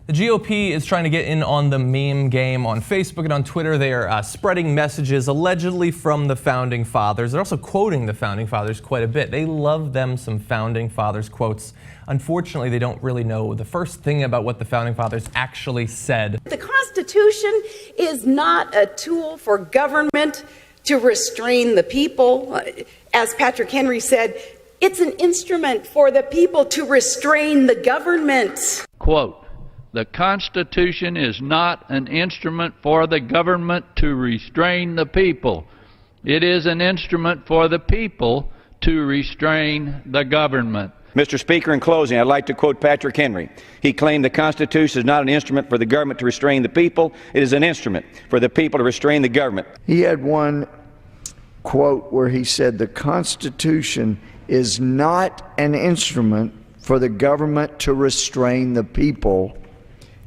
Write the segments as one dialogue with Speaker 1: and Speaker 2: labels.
Speaker 1: The GOP is trying to get in on the meme game on Facebook and on Twitter. They are spreading messages allegedly from the Founding Fathers. They're also quoting the Founding Fathers quite a bit. They love them some Founding Fathers quotes. Unfortunately, they don't really know the first thing about what the Founding Fathers actually said.
Speaker 2: The Constitution is not a tool for government to restrain the people. As Patrick Henry said, it's an instrument for the people to restrain the government.
Speaker 3: Quote, "The Constitution is not an instrument for the government to restrain the people. It is an instrument for the people to restrain the government."
Speaker 4: Mr. Speaker, in closing, I'd like to quote Patrick Henry. He claimed the Constitution is not an instrument for the government to restrain the people. It is an instrument for the people to restrain the government.
Speaker 5: He had one quote where he said the Constitution is not an instrument for the government to restrain the people.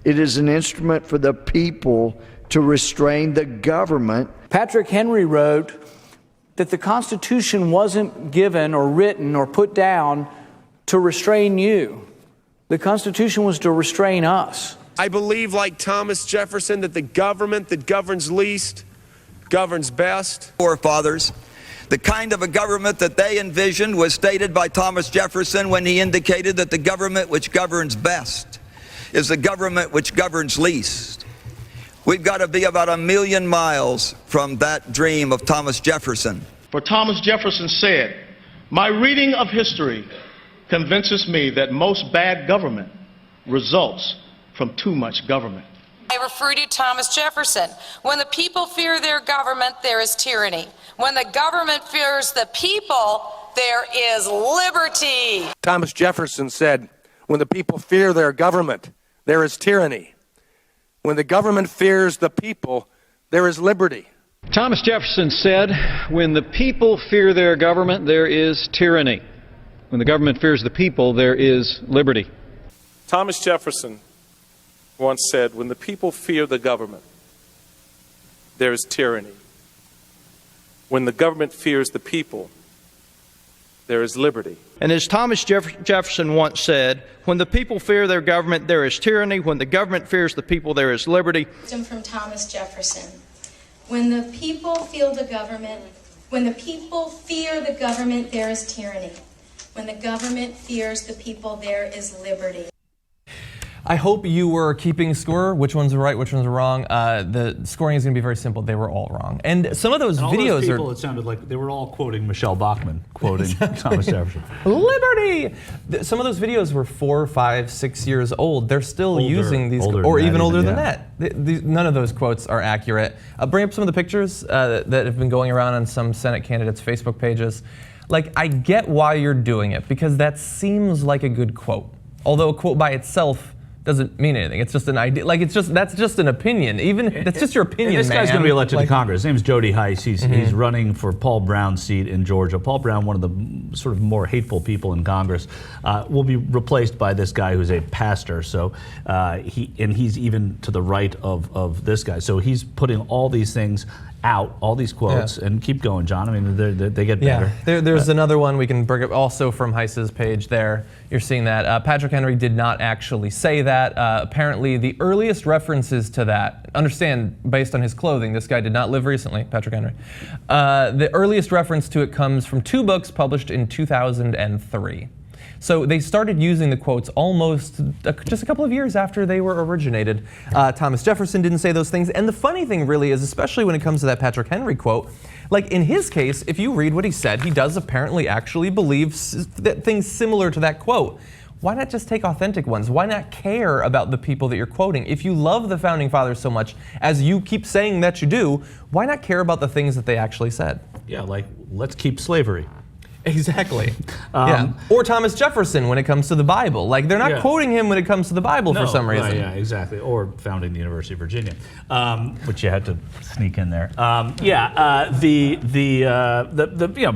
Speaker 5: It is an instrument for the people to restrain the government.
Speaker 6: Patrick Henry wrote that the Constitution wasn't given or written or put down to restrain you. The Constitution was to restrain us.
Speaker 7: I believe, like Thomas Jefferson, that the government that governs least governs best.
Speaker 8: Forefathers, the kind of a government that they envisioned was stated by Thomas Jefferson when he indicated that the government which governs best is the government which governs least. We've got to be about 1,000,000 miles from that dream of Thomas Jefferson.
Speaker 9: For Thomas Jefferson said, "My reading of history convinces me that most bad government results from too much government."
Speaker 10: I refer to Thomas Jefferson. When the people fear their government, there is tyranny. When the government fears the people, there is liberty.
Speaker 7: Thomas Jefferson said, "When the people fear their government, there is tyranny. When the government fears the people, there is liberty."
Speaker 3: Thomas Jefferson said, "When the people fear their government, there is tyranny. When the government fears the people, there is liberty."
Speaker 7: Thomas Jefferson once said, "When the people fear the government, there is tyranny. When the government fears the people, there is liberty."
Speaker 11: And as Thomas Jefferson once said, "When the people fear their government, there is tyranny. When the government fears the people, there is liberty."
Speaker 12: From Thomas Jefferson. When the people fear the government, there is tyranny. When the government fears the people, there is liberty.
Speaker 1: I hope you were keeping score. Which ones are right, which ones are wrong. The scoring is going to be very simple. They were all wrong. And some of those videos
Speaker 13: people, it sounded like they were all quoting Michelle Bachmann, quoting Thomas Jefferson.
Speaker 1: Liberty! Some of those videos were 4, 5, 6 years old. They're still using these, or even older than that. None of those quotes are accurate. Bring up some of the pictures that have been going around on some Senate candidates' Facebook pages. Like, I get why you're doing it, because that seems like a good quote. Although a quote by itself doesn't mean anything. It's just an idea. Like, that's just an opinion. Even that's just your opinion.
Speaker 13: And this guy's going to be elected to Congress. His name's Jody Hice. He's running for Paul Brown's seat in Georgia. Paul Brown, one of the sort of more hateful people in Congress, will be replaced by this guy who's a pastor. So he's even to the right of this guy. So he's putting all these things out, all these quotes, and keep going, John. I mean, they get better.
Speaker 1: There's another one we can bring up also from Hice's page there. You're seeing that. Patrick Henry did not actually say that. Apparently, the earliest references to that, understand, based on his clothing, this guy did not live recently, Patrick Henry. The earliest reference to it comes from 2 books published in 2003. So they started using the quotes almost just a couple of years after they were originated. Thomas Jefferson didn't say those things. And the funny thing really is, especially when it comes to that Patrick Henry quote, like in his case, if you read what he said, he does apparently actually believe things similar to that quote. Why not just take authentic ones? Why not care about the people that you're quoting? If you love the Founding Fathers so much, as you keep saying that you do, why not care about the things that they actually said?
Speaker 13: Yeah, like, let's keep slavery.
Speaker 1: Exactly. Or Thomas Jefferson when it comes to the Bible. Like, they're not quoting him when it comes to the Bible for some reason.
Speaker 13: Yeah, exactly. Or founding the University of Virginia, which you had to sneak in there.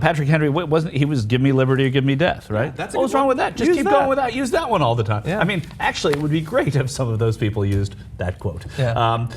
Speaker 13: Patrick Henry he was give me liberty or give me death, right?
Speaker 1: That's
Speaker 13: what's wrong with that? Just keep going with that. Use that one all the time.
Speaker 1: Yeah.
Speaker 13: I mean, actually, it would be great if some of those people used that quote.
Speaker 1: Yeah.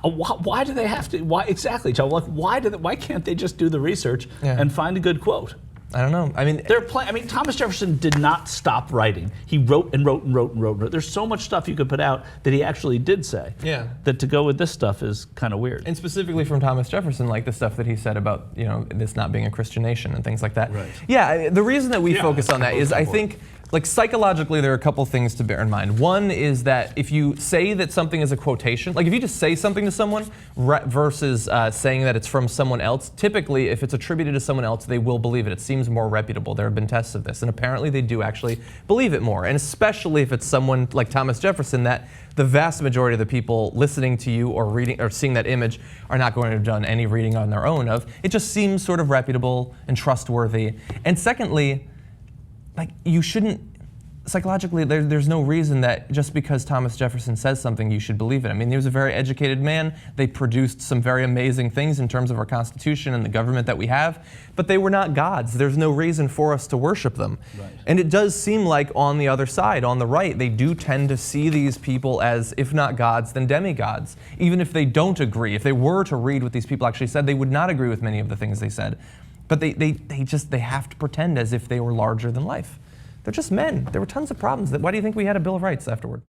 Speaker 13: Why do they have to? Why exactly, Joe? Like, why can't they just do the research and find a good quote?
Speaker 1: I don't know. I mean,
Speaker 13: Thomas Jefferson did not stop writing. He wrote and wrote and wrote and wrote and wrote. There's so much stuff you could put out that he actually did say.
Speaker 1: Yeah.
Speaker 13: That to go with this stuff is kind of weird.
Speaker 1: And specifically from Thomas Jefferson, like the stuff that he said about, you know, this not being a Christian nation and things like that.
Speaker 13: Right.
Speaker 1: Yeah, the reason that we focus on that is I think, like, psychologically, there are a couple things to bear in mind. One is that if you say that something is a quotation, like if you just say something to someone versus saying that it's from someone else, typically if it's attributed to someone else, they will believe it. It seems more reputable. There have been tests of this, and apparently they do actually believe it more. And especially if it's someone like Thomas Jefferson, that the vast majority of the people listening to you or reading or seeing that image are not going to have done any reading on their own of. It just seems sort of reputable and trustworthy. And secondly, like, you shouldn't, psychologically, there's no reason that just because Thomas Jefferson says something, you should believe it. I mean, he was a very educated man. They produced some very amazing things in terms of our Constitution and the government that we have, but they were not gods. There's no reason for us to worship them. Right. And it does seem like on the other side, on the right, they do tend to see these people as, if not gods, then demigods. Even if they don't agree, if they were to read what these people actually said, they would not agree with many of the things they said. But they have to pretend as if they were larger than life. They're just men. There were tons of problems. Why do you think we had a Bill of Rights afterward?